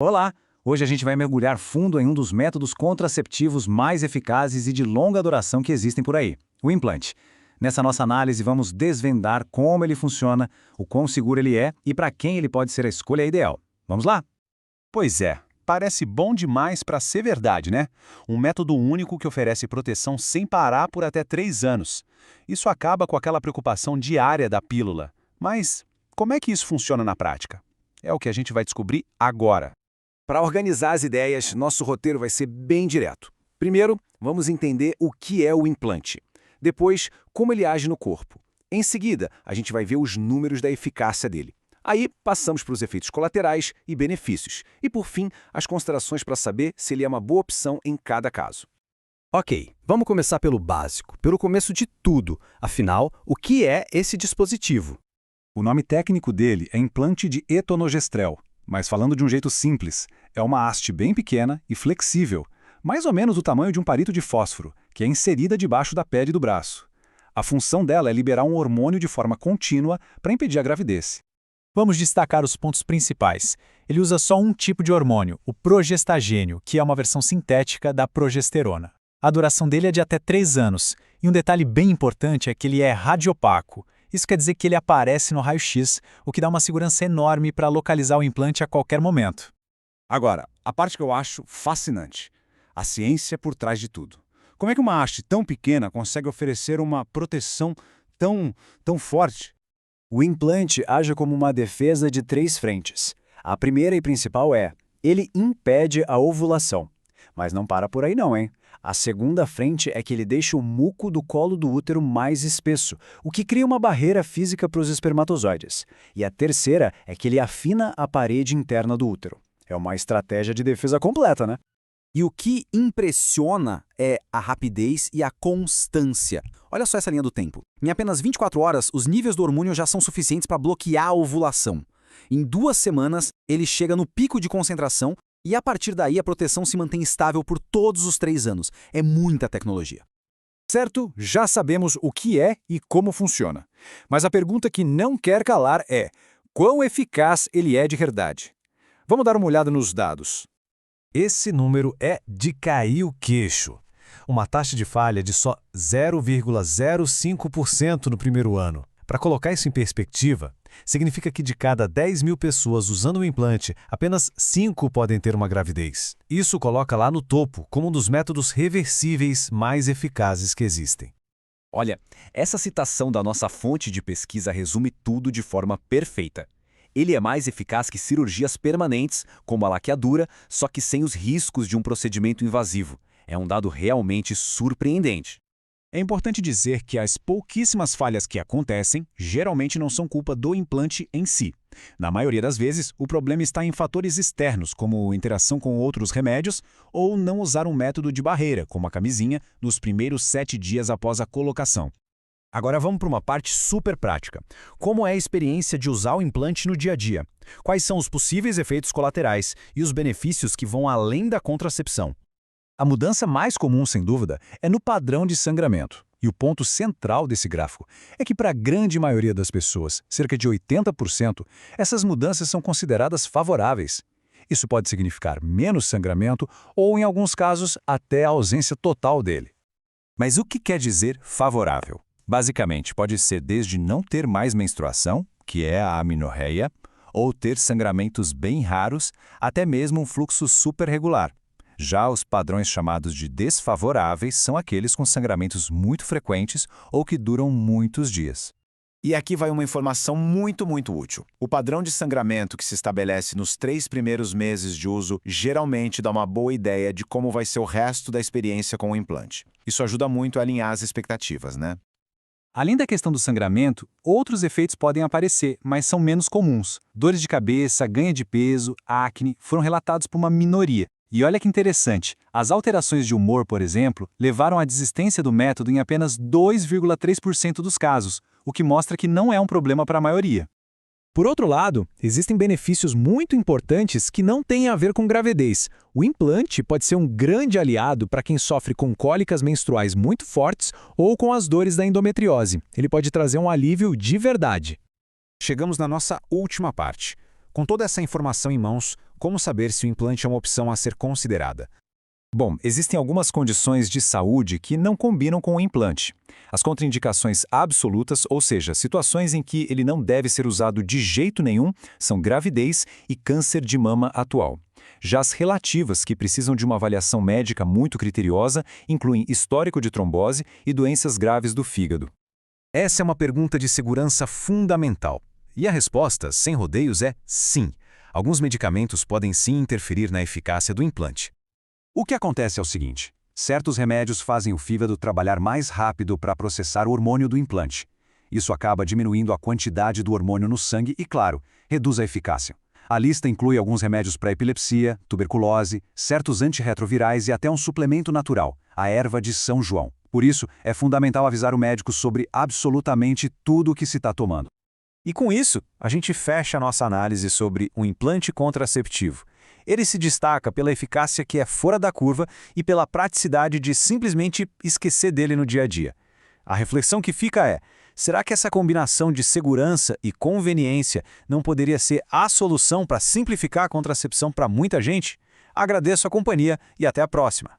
Olá! Hoje a gente vai mergulhar fundo em um dos métodos contraceptivos mais eficazes e de longa duração que existem por aí, o implante. Nessa nossa análise, vamos desvendar como ele funciona, o quão seguro ele é e para quem ele pode ser a escolha ideal. Vamos lá? Pois é, parece bom demais para ser verdade, né? Um método único que oferece proteção sem parar por até 3 anos. Isso acaba com aquela preocupação diária da pílula. Mas como é que isso funciona na prática? É o que a gente vai descobrir agora. Para organizar as ideias, nosso roteiro vai ser bem direto. Primeiro, vamos entender o que é o implante. Depois, como ele age no corpo. Em seguida, a gente vai ver os números da eficácia dele. Aí, passamos para os efeitos colaterais e benefícios. E, por fim, as considerações para saber se ele é uma boa opção em cada caso. Ok, vamos começar pelo básico, pelo começo de tudo. Afinal, o que é esse dispositivo? O nome técnico dele é implante de etonogestrel, mas falando de um jeito simples, é uma haste bem pequena e flexível, mais ou menos do tamanho de um palito de fósforo, que é inserida debaixo da pele do braço. A função dela é liberar um hormônio de forma contínua para impedir a gravidez. Vamos destacar os pontos principais. Ele usa só um tipo de hormônio, o progestagênio, que é uma versão sintética da progesterona. A duração dele é de até 3 anos, e um detalhe bem importante é que ele é radiopaco. Isso quer dizer que ele aparece no raio-x, o que dá uma segurança enorme para localizar o implante a qualquer momento. Agora, a parte que eu acho fascinante, a ciência por trás de tudo. Como é que uma haste tão pequena consegue oferecer uma proteção tão forte? O implante age como uma defesa de 3 frentes. A primeira e principal é, ele impede a ovulação. Mas não para por aí não, hein? A segunda frente é que ele deixa o muco do colo do útero mais espesso, o que cria uma barreira física para os espermatozoides. E a terceira é que ele afina a parede interna do útero. É uma estratégia de defesa completa, né? E o que impressiona é a rapidez e a constância. Olha só essa linha do tempo. Em apenas 24 horas, os níveis do hormônio já são suficientes para bloquear a ovulação. Em 2 semanas, ele chega no pico de concentração e a partir daí a proteção se mantém estável por todos os 3 anos. É muita tecnologia. Certo, já sabemos o que é e como funciona. Mas a pergunta que não quer calar é, quão eficaz ele é de verdade? Vamos dar uma olhada nos dados. Esse número é de cair o queixo. Uma taxa de falha de só 0,05% no primeiro ano. Para colocar isso em perspectiva, significa que de cada 10 mil pessoas usando o implante, apenas 5 podem ter uma gravidez. Isso coloca lá no topo como um dos métodos reversíveis mais eficazes que existem. Olha, essa citação da nossa fonte de pesquisa resume tudo de forma perfeita. Ele é mais eficaz que cirurgias permanentes, como a laqueadura, só que sem os riscos de um procedimento invasivo. É um dado realmente surpreendente. É importante dizer que as pouquíssimas falhas que acontecem geralmente não são culpa do implante em si. Na maioria das vezes, o problema está em fatores externos, como interação com outros remédios ou não usar um método de barreira, como a camisinha, nos primeiros 7 dias após a colocação. Agora vamos para uma parte super prática. Como é a experiência de usar o implante no dia a dia? Quais são os possíveis efeitos colaterais e os benefícios que vão além da contracepção? A mudança mais comum, sem dúvida, é no padrão de sangramento. E o ponto central desse gráfico é que para a grande maioria das pessoas, cerca de 80%, essas mudanças são consideradas favoráveis. Isso pode significar menos sangramento ou, em alguns casos, até a ausência total dele. Mas o que quer dizer favorável? Basicamente, pode ser desde não ter mais menstruação, que é a amenorreia, ou ter sangramentos bem raros, até mesmo um fluxo superregular. Já os padrões chamados de desfavoráveis são aqueles com sangramentos muito frequentes ou que duram muitos dias. E aqui vai uma informação muito útil. O padrão de sangramento que se estabelece nos 3 primeiros meses de uso geralmente dá uma boa ideia de como vai ser o resto da experiência com o implante. Isso ajuda muito a alinhar as expectativas, né? Além da questão do sangramento, outros efeitos podem aparecer, mas são menos comuns. Dores de cabeça, ganho de peso, acne foram relatados por uma minoria. E olha que interessante, as alterações de humor, por exemplo, levaram à desistência do método em apenas 2,3% dos casos, o que mostra que não é um problema para a maioria. Por outro lado, existem benefícios muito importantes que não têm a ver com gravidez. O implante pode ser um grande aliado para quem sofre com cólicas menstruais muito fortes ou com as dores da endometriose. Ele pode trazer um alívio de verdade. Chegamos na nossa última parte. Com toda essa informação em mãos, como saber se o implante é uma opção a ser considerada? Bom, existem algumas condições de saúde que não combinam com o implante. As contraindicações absolutas, ou seja, situações em que ele não deve ser usado de jeito nenhum, são gravidez e câncer de mama atual. Já as relativas, que precisam de uma avaliação médica muito criteriosa, incluem histórico de trombose e doenças graves do fígado. Essa é uma pergunta de segurança fundamental. E a resposta, sem rodeios, é sim. Alguns medicamentos podem sim interferir na eficácia do implante. O que acontece é o seguinte: certos remédios fazem o fígado trabalhar mais rápido para processar o hormônio do implante. Isso acaba diminuindo a quantidade do hormônio no sangue e, claro, reduz a eficácia. A lista inclui alguns remédios para epilepsia, tuberculose, certos antirretrovirais e até um suplemento natural, a erva de São João. Por isso, é fundamental avisar o médico sobre absolutamente tudo o que se está tomando. E com isso, a gente fecha a nossa análise sobre o implante contraceptivo. Ele se destaca pela eficácia que é fora da curva e pela praticidade de simplesmente esquecer dele no dia a dia. A reflexão que fica é: será que essa combinação de segurança e conveniência não poderia ser a solução para simplificar a contracepção para muita gente? Agradeço a companhia e até a próxima.